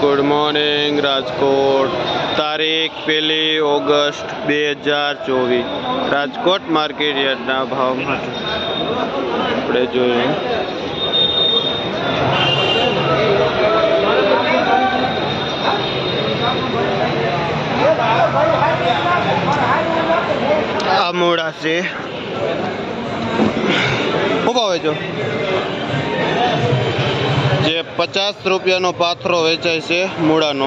Good morning Rajkot. तारीख 1 August 2024 Rajkot market यार्डना भाव આપણે જોઈએ। આ મૂળા છે, શું ભાવે છો? જે 50 રૂપિયાનો પાથરો વેચાય છે મૂળાનો।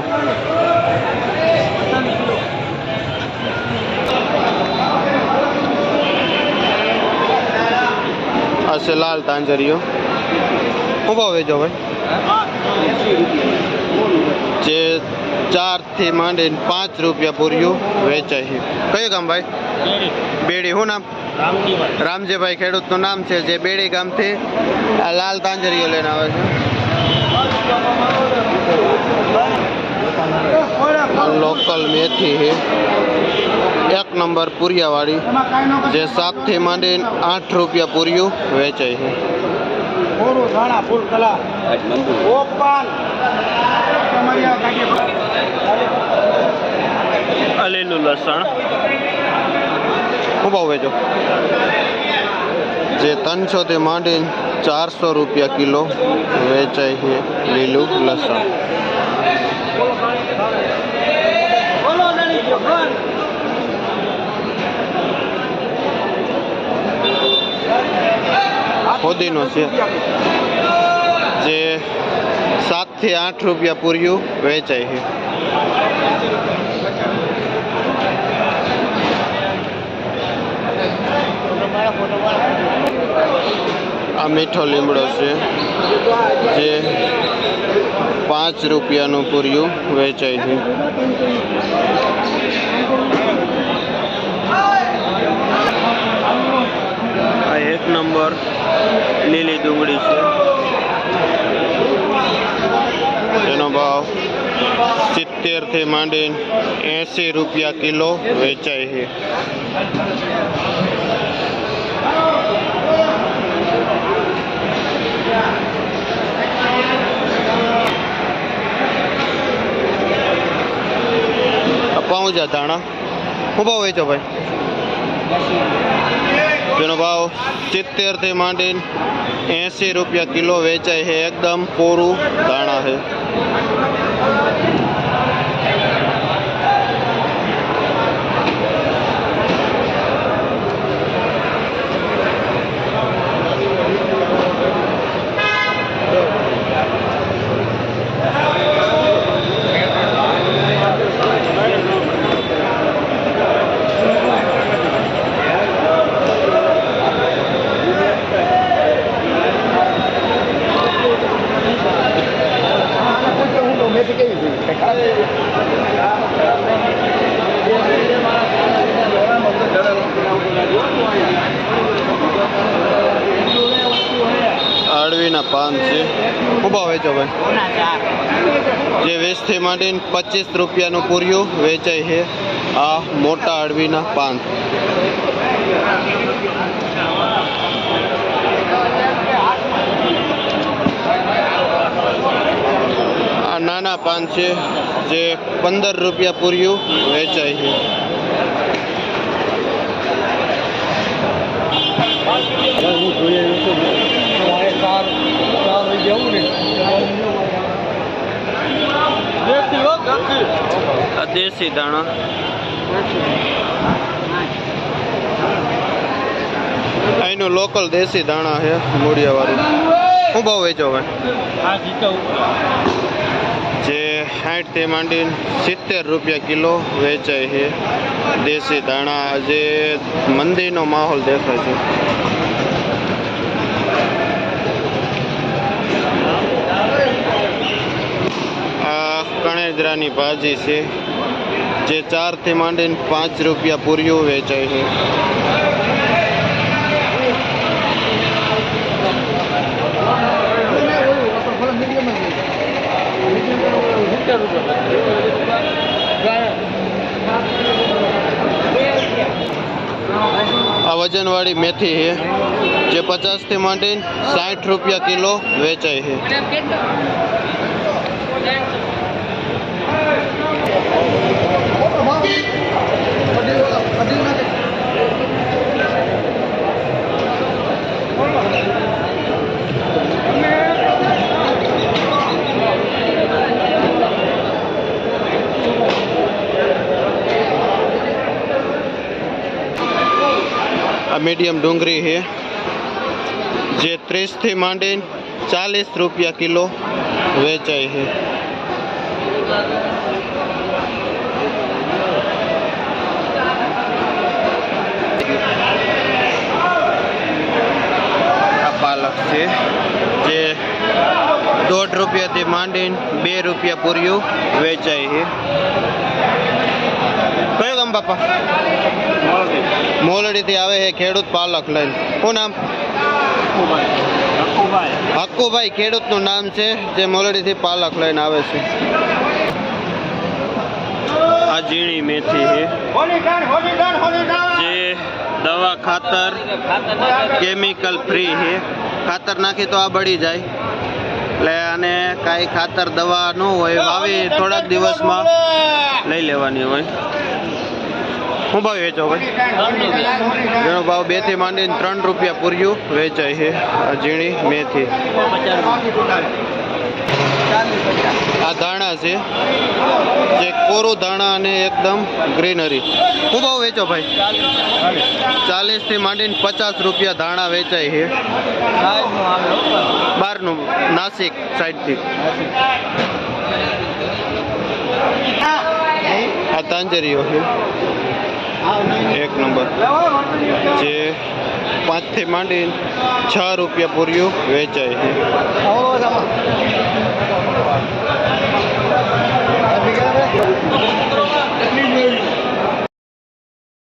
આ છે લાલ તાંજરીઓ, શું ભાવ વેચો ભાઈ? જે 4 થી માંડીને 5 રૂપિયા પૂર્યું વેચાય છે। કયું ગામ ભાઈ? બેડી। શું નામ? રામજીભાઈ ખેડૂતનું નામ છે, જે બેડી ગામથી આ લાલ તાંજરીઓ લઈને આવે છે। લોકલ મેથી છે, 1 નંબર પૂરિયાવાળી, જે 7 થી માંડીને 8 રૂપિયા પૂર્યું વેચાય છે। લીલું લસણ શું ભાવ વેચો? જે 300 થી માંડીને 400 રૂપિયા કિલો વેચાય છે લીલું લસણ। ફુદીનો છે, જે 7 થી 8 રૂપિયા પૂર્યું વેચાય છે। આ મીઠો લીમડો છે, જે 5 રૂપિયાનું પૂર્યું વેચાય છે। આ 1 નંબર લીલી ડુંગળી છે, તેનો ભાવ 70 થી માંડીને 80 રૂપિયા કિલો વેચાય છે। પાઉંજા ધાણા શું ભાવ વેચો ભાઈ? તેનો ભાવ 70 થી માંડીને 80 રૂપિયા કિલો વેચાય છે। એકદમ કોરું ધાણા છે। અળવીના પાન છે, શું ભાવ વેચો ભાઈ? જે 20 થી માંડીને 25 રૂપિયાનું પૂર્યું વેચાય છે આ મોટા અળવીના પાન। આ નાના પાન છે, જે 15 રૂપિયા પૂર્યું વેચાય છે। આ દેશી દાણા, અહીંનું લોકલ દેશી દાણા છે મૂળિયા વાળું। શું ભાવ વેચો ભાઈ? જે 60 થી માંડીને 70 રૂપિયા કિલો વેચાય છે દેશી દાણા। જે મંદીનો માહોલ દેખાય છે। આ કણેજરાની ભાજી છે, જે 4 થી માંડીને 5 રૂપિયા પૂર્યું વેચાય છે। આ વજનવાળી મેથી છે, જે 50 થી માંડીને 60 રૂપિયા કિલો વેચાય છે। મીડિયમ ડુંગળી છે જે 30 થી માંડીને 40 રૂપિયા કિલો વેચાય છે. આ પાલક છે જે 1.5 રૂપિયાથી માંડીને 2 રૂપિયા પૂર્યું વેચાય છે. કયો ગામ બાપા? મોલડીથી આવે છે ખેડૂત પાલક લઈને. શું નામ? હક્કુભાઈ ખેડૂતનું નામ છે જે મોલડીથી પાલક લઈને આવે છે. આ ઝીણી મેથી છે જે દવા ખાતર કેમિકલ ફ્રી છે. ખાતર નાખી તો આ બળી જાય એટલે આને કાંઈ ખાતર દવા ન હોય વાવી થોડાક દિવસમાં લઈ લેવાની હોય. શું ભાવ વેચો ભાઈ? જેનો ભાવ 2 થી માંડીને 3 રૂપિયા પૂર્યું વેચાય છે. આ ઝીણી મેથી. આ ધાણા છે જે કોરું ધાણા અને એકદમ ગ્રીનરી. શું ભાવ વેચો ભાઈ? 40 થી માંડીને 50 રૂપિયા ધાણા વેચાય છે. બહારનું નાસિક સાઈડથી. આ તાંજરીઓ છે 1 નંબર જે 5 થી માંડીને 6 રૂપિયા પૂર્યું વેચાય છે.